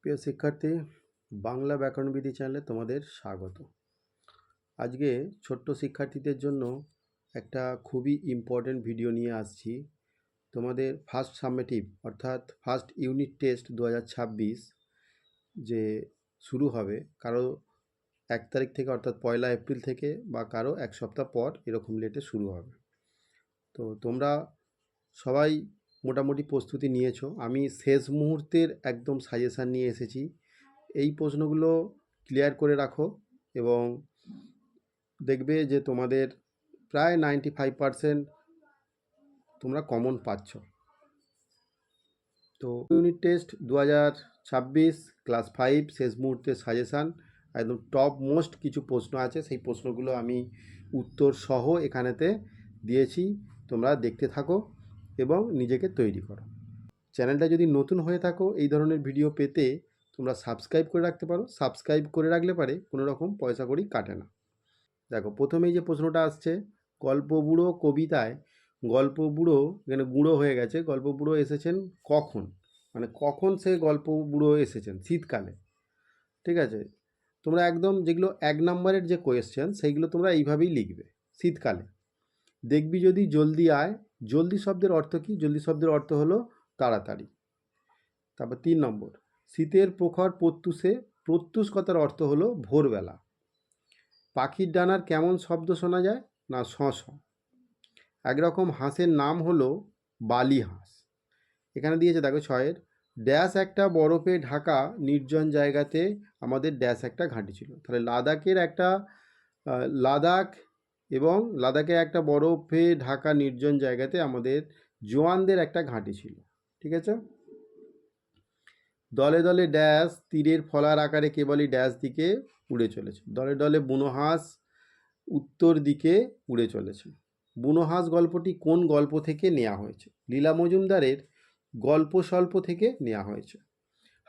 প্রিয় শিক্ষার্থী, বাংলা ব্যাকরণবিধি চ্যানেলে তোমাদের স্বাগত। আজকে ছোট্ট শিক্ষার্থীদের জন্য একটা খুবই ইম্পর্টেন্ট ভিডিও নিয়ে আসছি। তোমাদের ফার্স্ট সামেটিভ অর্থাৎ ফার্স্ট ইউনিট টেস্ট 2026 যে শুরু হবে কারো 1 তারিখ থেকে অর্থাৎ 1 এপ্রিল থেকে বা কারো এক সপ্তাহ পর এরকম লেটে শুরু হবে। তো তোমরা সবাই মোটামুটি প্রস্তুতি নিয়েছো। আমি শেষ মুহূর্তের একদম সাজেশান নিয়ে এসেছি। এই প্রশ্নগুলো ক্লিয়ার করে রাখো এবং দেখবে যে তোমাদের প্রায় 95% তোমরা কমন পাচ্ছ। তো ইউনিট টেস্ট 2026 ক্লাস 5 শেষ মুহূর্তের সাজেশান, একদম টপ মোস্ট কিছু প্রশ্ন আছে, সেই প্রশ্নগুলো আমি উত্তর সহ এখানেতে দিয়েছি। তোমরা দেখতে থাকো এবং নিজেকে তৈরি করো। চ্যানেলটা যদি নতুন হয়ে থাকো এই ধরনের ভিডিও পেতে তোমরা সাবস্ক্রাইব করে রাখতে পারো। সাবস্ক্রাইব করে রাখলে পারে কোনো রকম পয়সা কড়ি কাটে না। দেখো, প্রথমেই যে প্রশ্নটা আসছে, গল্প বুড়ো কবিতায় গল্প বুড়ো এখানে বুড়ো হয়ে গেছে, গল্প বুড়ো এসেছেন কখন, মানে কখন সে গল্প বুড়ো এসেছেন? শীতকালে। ঠিক আছে, তোমরা একদম যেগুলো 1 নম্বরের যে কোয়েশ্চেন সেইগুলো তোমরা এইভাবেই লিখবে। শীতকালে। দেখবি যদি জলদি আয়, জলদি শব্দের অর্থ কি? জলদি শব্দের অর্থ হলো তাড়াতাড়ি। তারপর 3 নম্বর, শীতের প্রখর প্রত্যুষে, প্রত্যুষ কথার অর্থ হলো ভোরবেলা। পাখির ডানার কেমন শব্দ শোনা যায়? না শ শ। একরকম হাঁসের নাম হলো বালি হাঁস। এখানে দিয়েছে দেখো 6-এর, ড্যাশ একটা বরফে ঢাকা নির্জন জায়গাতে আমাদের ড্যাশ একটা ঘাঁটি ছিল। তাহলে লাদাখের একটা লাদাখ এবং লাদাখে একটা বরফে ঢাকা নির্জন জায়গাতে আমাদের জওয়ানদের একটা ঘাঁটি ছিল। ঠিক আছে। দলে দলে ড্যাশ তীরের ফলার আকারে কেবলই ড্যাশ দিকে উড়ে চলেছে। দলে দলে বুনো হাঁস উত্তর দিকে উড়ে চলেছে। বুনো হাঁস গল্পটি কোন গল্প থেকে নেওয়া হয়েছে? লীলা মজুমদারের গল্প স্বল্প থেকে নেওয়া হয়েছে।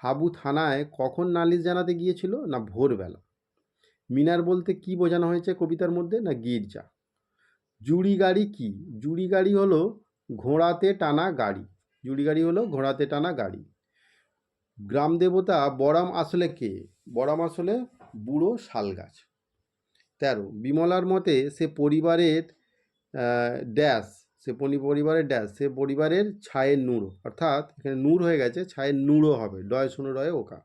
হাবু থানায় কখন নালিশ জানাতে গিয়েছিল? না ভোরবেলা। মিনার বলতে কি বোঝানো হয়েছে কবিতার মধ্যে? না গির্জা। জুড়ি গাড়ি কি? জুড়ি গাড়ি হলো ঘোড়াতে টানা গাড়ি। জুড়ি গাড়ি হলো ঘোড়াতে টানা গাড়ি। গ্রাম দেবতা বড়াম আসলে কে? বড়াম আসলে বুড়ো শাল গাছ। 13, বিমলার মতে সে পরিবারের ড্যাশ, সে পরিবারের ড্যাশ, সে পরিবারের ছায়ের নূর, অর্থাৎ এখানে নূর হয়ে গেছে, ছায়ের নূরও হবে, ডয় শূন্য রয়ে ওকা।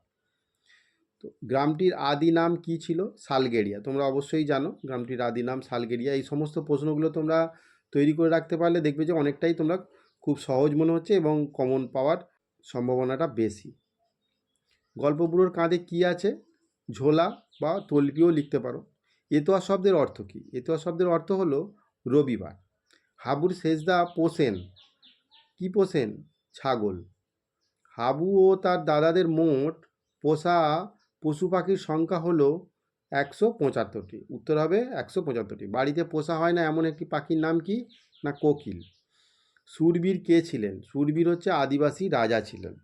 তো গ্রামটির আদি নাম কি ছিল? শালগেরিয়া। তোমরা অবশ্যই জানো গ্রামটির আদি নাম শালগেরিয়া। এই সমস্ত প্রশ্নগুলো তোমরা তৈরি করে রাখতে পারলে দেখবে যে অনেকটাই তোমরা খুব সহজ মনে হচ্ছে এবং কমন পাওয়ার সম্ভাবনাটা বেশি। গল্প বুড়োর কাঁধে কি আছে? ঝোলা বা তলকিও লিখতে পারো। এতোয়া শব্দের অর্থ কী? এতোয়া শব্দের অর্থ হলো রবিবার। হাবুর সেজদা পোষেন, কি পোষেন? ছাগল। হাবু ও তার দাদাদের মোট পোষা পশু পাখির সংখ্যা হলো 175টি। উত্তর হবে 175টি। বাড়িতে পোষা হয় না এমন একটি পাখির নাম কি? না কোকিল। সুরবীর কে ছিলেন? সুরবীর হচ্ছে আদিবাসী রাজা ছিলেন।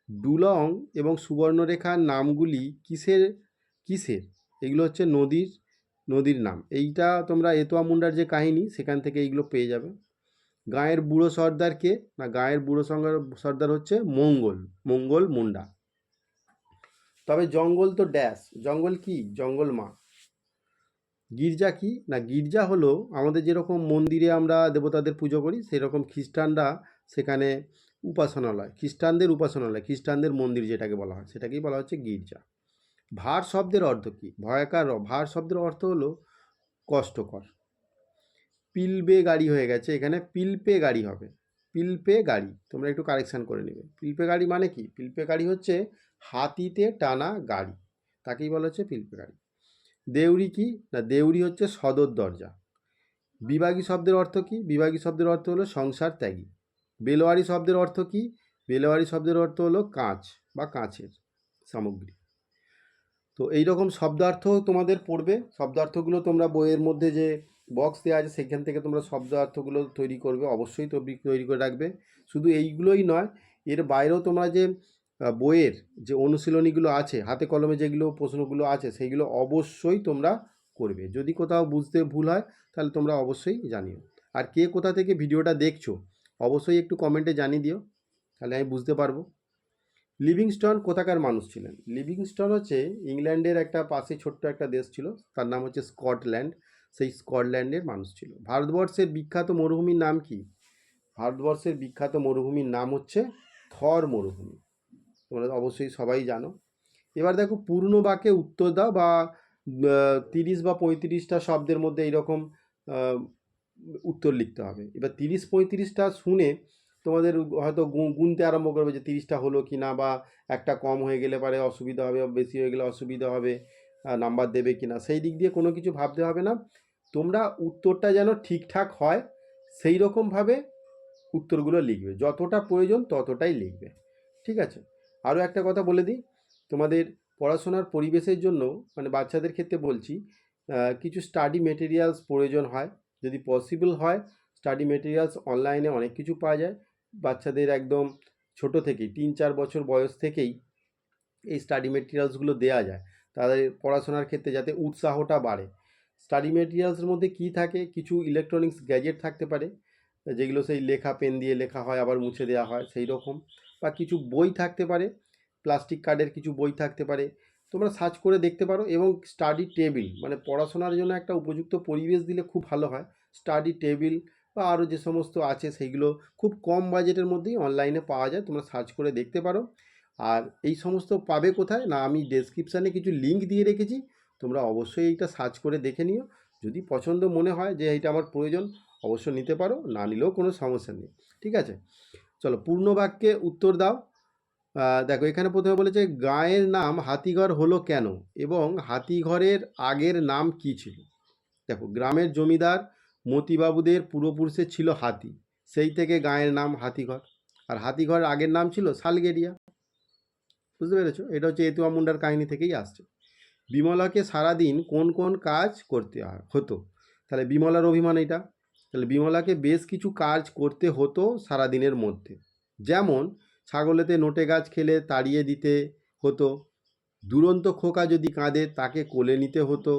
ডুলং এবং সুবর্ণরেখার নামগুলি কিসের কিসের? এগুলো হচ্ছে নদীর নাম। এইটা তোমরা এতোয়া মুন্ডার যে কাহিনী সেখান থেকে এইগুলো পেয়ে যাবে। গাঁয়ের বুড়ো সর্দার কে? না গাঁয়ের বুড়ো সর্দার হচ্ছে মঙ্গল মুন্ডা। তবে জঙ্গল তো ড্যাশ, জঙ্গল কি? জঙ্গল মা। গির্জা কি? না গির্জা হলো আমাদের যেরকম মন্দিরে আমরা দেবতাদের পুজো করি সেরকম খ্রিস্টানরা সেখানে উপাসনালয়, খ্রিস্টানদের উপাসনালয়, খ্রিস্টানদের মন্দির যেটাকে বলা হয় সেটাকেই বলা হচ্ছে গির্জা। ভার শব্দের অর্থ কী? ভয়াকার। ভার শব্দের অর্থ হলো কষ্টকর। পিলবে গাড়ি হয়ে গেছে, এখানে পিলপে গাড়ি হবে। পিলপে গাড়ি তোমরা একটু কারেকশান করে নেবে। পিলপে গাড়ি মানে কি? পিলপে গাড়ি হচ্ছে হাতিতে টানা গাড়ি, তাকেই বলা হচ্ছে পিলপে গাড়ি। দেউরি কি? না দেউরি হচ্ছে সদর দরজা। বিভাগী শব্দের অর্থ কি? বিভাগী শব্দের অর্থ হলো সংসার ত্যাগী। বেলোয়ারি শব্দের অর্থ কি? বেলোয়ারি শব্দের অর্থ হলো কাঁচ বা কাঁচের সামগ্রী। তো এইরকম শব্দার্থ তোমাদের পড়বে। শব্দার্থগুলো তোমরা বইয়ের মধ্যে যে বক্স দেওয়া আছে সেখান থেকে তোমরা শব্দার্থগুলো তৈরি করবে, অবশ্যই তৈরি করে রাখবে। শুধু এইগুলোই নয়, এর বাইরেও তোমরা যে বইয়ের যে অনুশীলনীগুলো আছে, হাতে কলমে যেগুলো প্রশ্নগুলো আছে সেইগুলো অবশ্যই তোমরা করবে। যদি কোথাও বুঝতে ভুল হয় তাহলে তোমরা অবশ্যই জানিও। আর কে কোথা থেকে ভিডিওটা দেখছো অবশ্যই একটু কমেন্টে জানিয়ে দিও, তাহলে আমি বুঝতে পারবো। লিভিংস্টন কোথাকার মানুষ ছিলেন? লিভিংস্টন হচ্ছে ইংল্যান্ডের একটা পাশে ছোট্ট একটা দেশ ছিল, তার নাম হচ্ছে স্কটল্যান্ড। সেই স্কটল্যান্ডের মানুষ ছিল। ভারতবর্ষের বিখ্যাত মরুভূমির নাম কি? ভারতবর্ষের বিখ্যাত মরুভূমির নাম হচ্ছে থর মরুভূমি। তোমরা অবশ্যই সবাই জানো। এবার দেখো পূর্ণ বাক্যে উত্তর দাও, বা 30 বা 35টা শব্দের মধ্যে এইরকম উত্তর লিখতে হবে। এবার 30-35টা শুনে তোমাদের হয়তো গুনতে আরম্ভ করবে যে 30টা হলো কি না, বা একটা কম হয়ে গেলে পারে অসুবিধা হবে, বেশি হয়ে গেলে অসুবিধা হবে, নাম্বার দেবে কি না, সেই দিক দিয়ে কোনো কিছু ভাবতে হবে না। তোমরা উত্তরটা যেন ঠিকঠাক হয় সেই রকমভাবে উত্তরগুলো লিখবে, যতটা প্রয়োজন ততটাই লিখবে, ঠিক আছে? আরও একটা কথা বলে দিই, তোমাদের পড়াশোনার পরিবেশের জন্য, মানে বাচ্চাদের ক্ষেত্রে বলছি, কিছু স্টাডি মেটেরিয়ালস প্রয়োজন হয়। যদি পসিবল হয়, স্টাডি মেটেরিয়ালস অনলাইনে অনেক কিছু পাওয়া যায়। বাচ্চাদের একদম ছোট থেকেই 3-4 বছর বয়স থেকেই এই স্টাডি মেটেরিয়ালসগুলো দেওয়া যায়, তাদের পড়াশোনার ক্ষেত্রে যাতে উৎসাহটা বাড়ে। স্টাডি মেটেরিয়ালসের মধ্যে কি থাকে? কিছু ইলেকট্রনিক্স গ্যাজেট থাকতে পারে, যেগুলো সেই লেখা পেন দিয়ে লেখা হয় আবার মুছে দেওয়া হয় সেই রকম, বা কিছু বই থাকতে পারে, প্লাস্টিক কার্ডের কিছু বই থাকতে পারে, তোমরা সার্চ করে দেখতে পারো। এবং স্টাডি টেবিল, মানে পড়াশোনার জন্য একটা উপযুক্ত পরিবেশ দিলে খুব ভালো হয়। স্টাডি টেবিল বা আরও যে সমস্ত আছে সেইগুলো খুব কম বাজেটের মধ্যেই অনলাইনে পাওয়া যায়, তোমরা সার্চ করে দেখতে পারো। আর এই সমস্ত পাবে কোথায় না, আমি ডেসক্রিপশানে কিছু লিঙ্ক দিয়ে রেখেছি, তোমরা অবশ্যই এইটা সার্চ করে দেখে নিও। যদি পছন্দ মনে হয় যে এইটা আমার প্রয়োজন, অবশ্য নিতে পারো, না নিলেও কোনো সমস্যা নেই, ঠিক আছে? চলো পূর্ণ বাক্যে উত্তর দাও। দেখো এখানে প্রথমে বলেছে গাঁয়ের নাম হাতিঘর হলো কেন, এবং হাতিঘরের আগের নাম কি ছিল? দেখো গ্রামের জমিদার মতিবাবুদের পূর্বপুরুষের ছিল হাতি, সেই থেকে গাঁয়ের নাম হাতিঘর। আর হাতিঘরের আগের নাম ছিল শালগেরিয়া। বুঝতে পেরেছো? এটা হচ্ছে এতুয়া মুন্ডার কাহিনী থেকেই আসছে। বিমলাকে সারাদিন কোন কোন কাজ করতে হতো? তাহলে বিমলার অভিমান এটা। তাহলে বিমলাকে বেশ কিছু কাজ করতে হতো সারাদিনের মধ্যে, যেমন ছাগলেতে নোটে গাছ খেলে তাড়িয়ে দিতে হতো, দুরন্ত খোকা যদি কাঁদে তাকে কোলে নিতে হতো,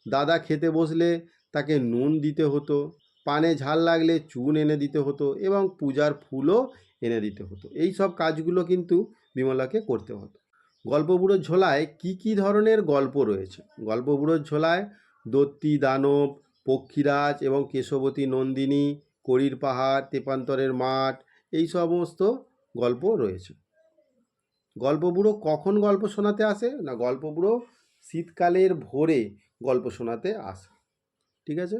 দাদা খেতে বসলে তাকে নুন দিতে হতো, পানে ঝাল লাগলে চুন এনে দিতে হতো, এবং পূজার ফুলও এনে দিতে হতো। এই সব কাজগুলো কিন্তু বিমলাকে করতে হতো। গল্পবুড়োর ঝোলায় কি কি ধরনের গল্প রয়েছে? গল্পবুড়োর ঝোলায় দত্তি দানব, পক্ষীরাজ এবং কেশবতী নন্দিনী, কড়ির পাহাড়, তেপান্তরের মাঠ, এই সমস্ত গল্প রয়েছে। গল্পবুড়ো কখন গল্প শোনাতে আসে না? গল্পবুড়ো শীতকালের ভোরে গল্প শোনাতে আসে, ঠিক আছে?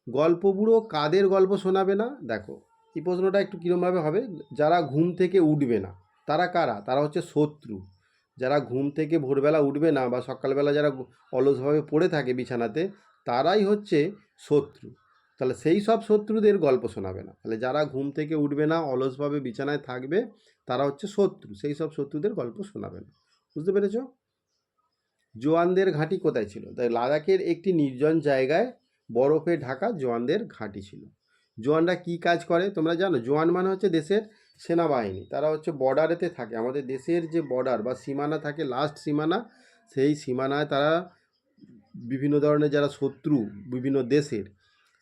গল্পবুড়ো কাদের গল্প শোনাবে না? দেখো এই প্রশ্নটা একটু কীরমভাবে হবে, যারা ঘুম থেকে উঠবে না তারা কারা? তারা হচ্ছে শত্রু। যারা ঘুম থেকে ভোরবেলা উঠবে না বা সকালবেলা যারা অলসভাবে পড়ে থাকে বিছানাতে, তারাই হচ্ছে শত্রু। তাহলে সেই সব শত্রুদের গল্প শোনাবে না। তাহলে যারা ঘুম থেকে উঠবে না, অলসভাবে বিছানায় থাকবে, তারা হচ্ছে শত্রু, সেই সব শত্রুদের গল্প শোনাবে না। বুঝতে পেরেছ? জোয়ানদের ঘাঁটি কোথায় ছিল? তাই লাদাখের একটি নির্জন জায়গায় বরফে ঢাকা জোয়ানদের ঘাঁটি ছিল। জোয়ানরা কি কাজ করে তোমরা জানো? জোয়ান মানে হচ্ছে দেশের সেনাবাহিনী, তারা হচ্ছে বর্ডারেতে থাকে। আমাদের দেশের যে বর্ডার বা সীমানা থাকে, লাস্ট সীমানা, সেই সীমানায় তারা বিভিন্ন ধরনের যারা শত্রু বিভিন্ন দেশের,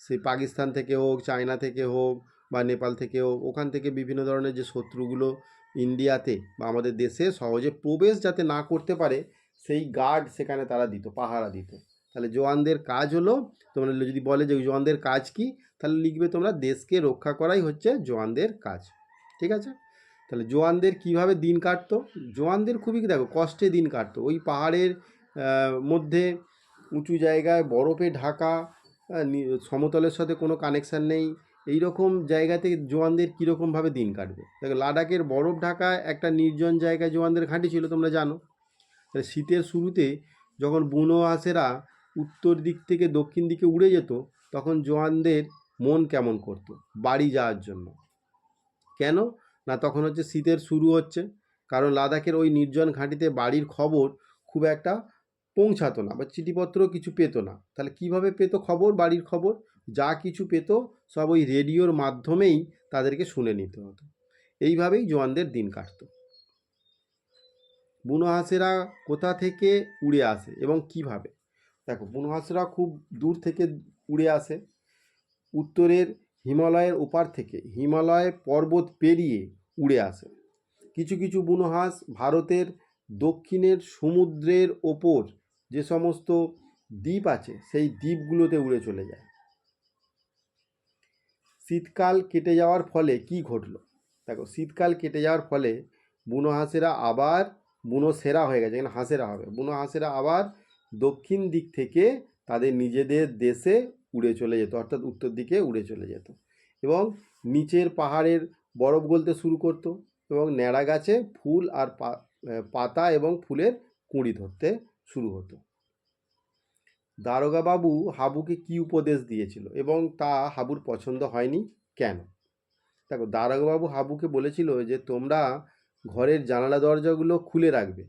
সেই পাকিস্তান থেকে হোক, চায়না থেকে হোক, বা নেপাল থেকে হোক, ওখান থেকে বিভিন্ন ধরনের যে শত্রুগুলো ইন্ডিয়াতে বা আমাদের দেশে সহজে প্রবেশ যাতে না করতে পারে, সেই গার্ড সেখানে তারা দিত, পাহারা দিত। তাহলে জওয়ানদের কাজ হলো, তোমরা যদি বলে যে জওয়ানদের কাজ কি, তাহলে লিখবে তোমরা দেশকে রক্ষা করাই হচ্ছে জওয়ানদের কাজ, ঠিক আছে? তাহলে জওয়ানদের কিভাবে দিন কাটতো? জওয়ানদের খুবই দেখো কষ্টে দিন কাটতো। ওই পাহাড়ের মধ্যে উঁচু জায়গায় বরফে ঢাকা, সমতলের সাথে কোনো কানেকশান নেই, এই রকম জায়গাতে জওয়ানদের কীরকমভাবে দিন কাটবে? দেখো লাদাখের বরফ ঢাকা একটা নির্জন জায়গায় জওয়ানদের ঘাঁটি ছিল, তোমরা জানো। তাহলে শীতের শুরুতে যখন বুনো হাঁসেরা উত্তর দিক থেকে দক্ষিণ দিকে উড়ে যেত, তখন জওয়ানদের মন কেমন করতো বাড়ি যাওয়ার জন্য। কেন না? তখন হচ্ছে শীতের শুরু হচ্ছে, কারণ লাদাখের ওই নির্জন ঘাঁটিতে বাড়ির খবর খুব একটা পৌঁছাতো না, বা চিঠিপত্র কিছু পেতো না। তাহলে কিভাবে পেতো খবর? বাড়ির খবর যা কিছু পেতো সব ওই রেডিওর মাধ্যমেই তাদেরকে শুনে নিতে হতো। এইভাবেই জওয়ানদের দিন কাটতো। বুনো হাঁসেরা কোথা থেকে উড়ে আসে এবং কিভাবে? দেখো বুনো হাঁসেরা খুব দূর থেকে উড়ে আসে, উত্তরের হিমালয়ের ওপার থেকে, হিমালয় পর্বত পেরিয়ে উড়ে আসে। কিছু কিছু বুনো হাঁস ভারতের দক্ষিণের সমুদ্রের ওপর যে সমস্ত দ্বীপ আছে সেই দ্বীপগুলোতে উড়ে চলে যায়। শীতকাল কেটে যাওয়ার ফলে কি ঘটলো? দেখো, শীতকাল কেটে যাওয়ার ফলে বুনো হাঁসেরা আবার বুনো সেরা হয়ে গেছে, এখানে হাঁসেরা হবে, বুনো হাঁসেরা আবার দক্ষিণ দিক থেকে তাদের নিজেদের দেশে উড়ে চলে যেত, অর্থাৎ উত্তর দিকে উড়ে চলে যেত এবং নিচের পাহাড়ের বরফ গলতে শুরু করতো এবং ন্যাড়া গাছে ফুল আর পাতা এবং ফুলের কুঁড়ি ধরতে শুরু হতো। দারোগা বাবু হাবুকে কি উপদেশ দিয়েছিল এবং তা হাবুর পছন্দ হয়নি কেন? দেখো, দারোগা বাবু হাবুকে বলেছিল যে তোমরা ঘরের জানালা দরজাগুলো খুলে রাখবে,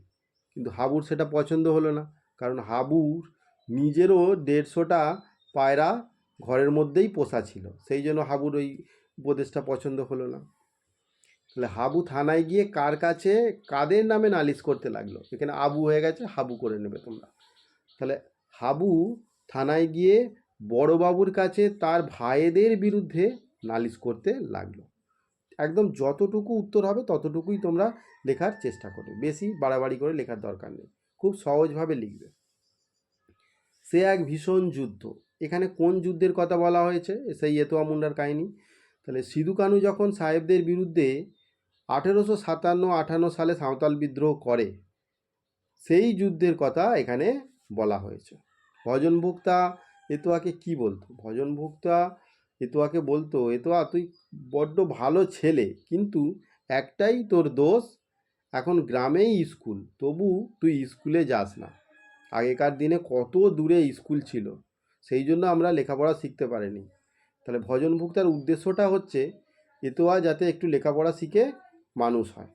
কিন্তু হাবুর সেটা পছন্দ হলো না, কারণ হাবুর নিজেরও 150টা পায়রা ঘরের মধ্যেই পোষা ছিল, সেই জন্য হাবুর ওই উপদেশটা পছন্দ হলো না। তাহলে হাবু থানায় গিয়ে কার কাছে কাদের নামে নালিশ করতে লাগলো? এখানে আবু হয়ে গেছে, হাবু করে নেবে তোমরা। তাহলে হাবু থানায় গিয়ে বড়বাবুর কাছে তার ভাইদের বিরুদ্ধে নালিশ করতে লাগলো। একদম যতটুকু উত্তর হবে ততটুকুই তোমরা লেখার চেষ্টা করবে, বেশি বাড়াবাড়ি করে লেখার দরকার নেই, খুব সহজভাবে লিখবে। সে এক ভীষণ যুদ্ধ, এখানে কোন যুদ্ধের কথা বলা হয়েছে? সেই এতোয়া মুন্ডার কাহিনী। তাহলে সিধু কানু যখন সাহেবদের বিরুদ্ধে 1857-58 সালে সাঁওতাল বিদ্রোহ করে, সেই যুদ্ধের কথা এখানে বলা হয়েছে। ভজনভোক্তা এতোয়াকে কি বলতো? ভজনভোক্তা এতোয়াকে বলতো, এতোয়া তুই বড্ড ভালো ছেলে, কিন্তু একটাই তোর দোষ, এখন গ্রামেই স্কুল, তবু তুই স্কুলে যাস না। আগেকার দিনে কত দূরে স্কুল ছিল, সেই জন্য আমরা লেখাপড়া শিখতে পারিনি। তাহলে ভজনভোক্তার উদ্দেশ্যটা হচ্ছে এতোয়া যাতে একটু লেখাপড়া শিখে মানুষ হয়।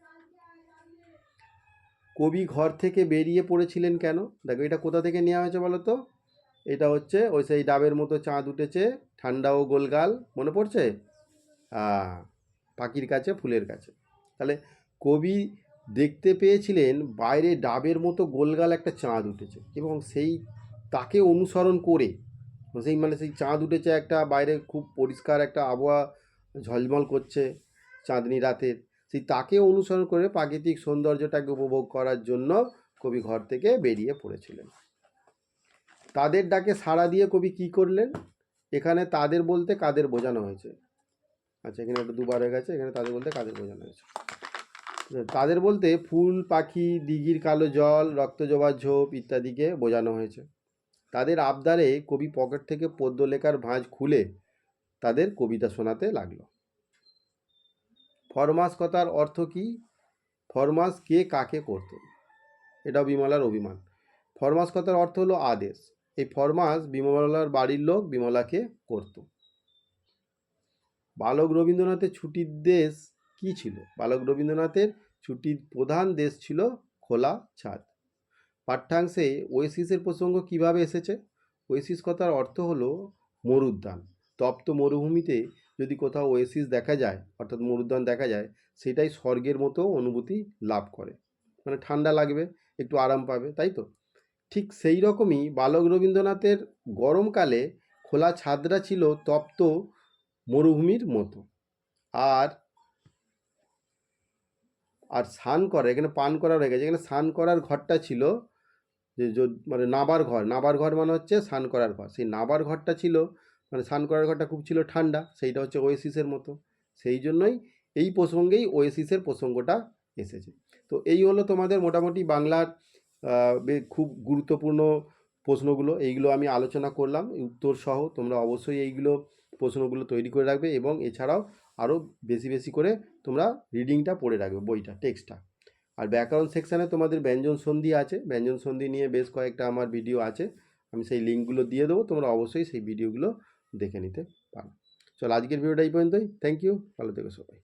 কবি ঘর থেকে বেরিয়ে পড়েছিলেন কেন? দেখো, এটা কোথা থেকে নেওয়া হয়েছে বলো তো? এটা হচ্ছে ওই সেই ডাবের মতো চাঁদ উঠেছে, ঠান্ডা ও গোলগাল, মনে পড়ছে? পাখির কাছে, ফুলের কাছে। তাহলে কবি দেখতে পেয়েছিলেন বাইরে ডাবের মতো গোলগাল একটা চাঁদ উঠেছে এবং সেই তাকে অনুসরণ করে, সেই চাঁদ উঠেছে একটা বাইরে, খুব পরিষ্কার একটা আবহাওয়া, ঝলমল করছে চাঁদনি রাতের, সেই তাকে অনুসরণ করে প্রাকৃতিক সৌন্দর্যটাকে উপভোগ করার জন্য কবি ঘর থেকে বেরিয়ে পড়েছিলেন। তাদের ডাকে সাড়া দিয়ে কবি কি করলেন? এখানে তাদের বলতে কাদের বোঝানো হয়েছে? আচ্ছা, এখানে একটা দুবার হয়ে গেছে, এখানে তাদের বলতে কাদের বোঝানো হয়েছে? তাদের বলতে ফুল, পাখি, দিঘির কালো জল, রক্তজবার ঝোপ ইত্যাদিকে বোঝানো হয়েছে। তাদের আবদারে কবি পকেট থেকে পদ্য লেখার ভাঁজ খুলে তাদের কবিতা শোনাতে লাগলো। ফরমাস কথার অর্থ কি? ফরমাস কে কাকে করত? এটাও বিমলার অভিমান। ফরমাস কথার অর্থ হলো আদেশ। এই ফরমাস বিমলার বাড়ির লোক বিমলাকে করত। বালক রবীন্দ্রনাথের ছুটির দেশ কি ছিল? বালক রবীন্দ্রনাথের ছুটির প্রধান দেশ ছিল খোলা ছাদ। পাঠ্যাংশে ওয়েসিসের প্রসঙ্গ কিভাবে এসেছে? ওয়েসিস কথার অর্থ হলো মরুদ্যান। তপ্ত মরুভূমিতে যদি কোথাও ওয়েসিস দেখা যায়, অর্থাৎ মরুদ্যান দেখা যায়, সেটাই স্বর্গের মতো অনুভূতি লাভ করে, মানে ঠান্ডা লাগবে, একটু আরাম পাবে, তাই তো? ঠিক সেই রকমই বালক রবীন্দ্রনাথের গরমকালে খোলা ছাদটা ছিল তপ্ত মরুভূমির মতো। আর আর স্নান করা, এখানে পান করা হয়ে গেছে, এখানে স্নান করার ঘরটা ছিল যে মানে নাবার ঘর, নাবার ঘর মানে হচ্ছে স্নান করার ঘর, সেই নাবার ঘরটা ছিল, মানে স্নান করার ঘরটা খুব ছিল ঠান্ডা, সেইটা হচ্ছে ওয়েসিসের মতো। সেই জন্যই এই প্রসঙ্গেই ওয়েসিসের প্রসঙ্গটা এসেছে। তো এই হলো তোমাদের মোটামুটি বাংলার খুব গুরুত্বপূর্ণ প্রশ্নগুলো, এইগুলো আমি আলোচনা করলাম উত্তর সহ। তোমরা অবশ্যই এইগুলো প্রশ্নগুলো তৈরি করে রাখবে এবং এছাড়াও আরও বেশি বেশি করে তোমরা রিডিংটা পড়ে রাখবে, বইটা, টেক্সটটা। আর ব্যাকরণ সেকশানে তোমাদের ব্যঞ্জন সন্ধি আছে, ব্যঞ্জন সন্ধি নিয়ে বেশ কয়েকটা আমার ভিডিও আছে, আমি সেই লিঙ্কগুলো দিয়ে দেবো, তোমরা অবশ্যই সেই ভিডিওগুলো দেখে নিতে পারো। চলো, আজকের ভিডিওটা এই পর্যন্তই। থ্যাংক ইউ, ভালো থেকো সবাই।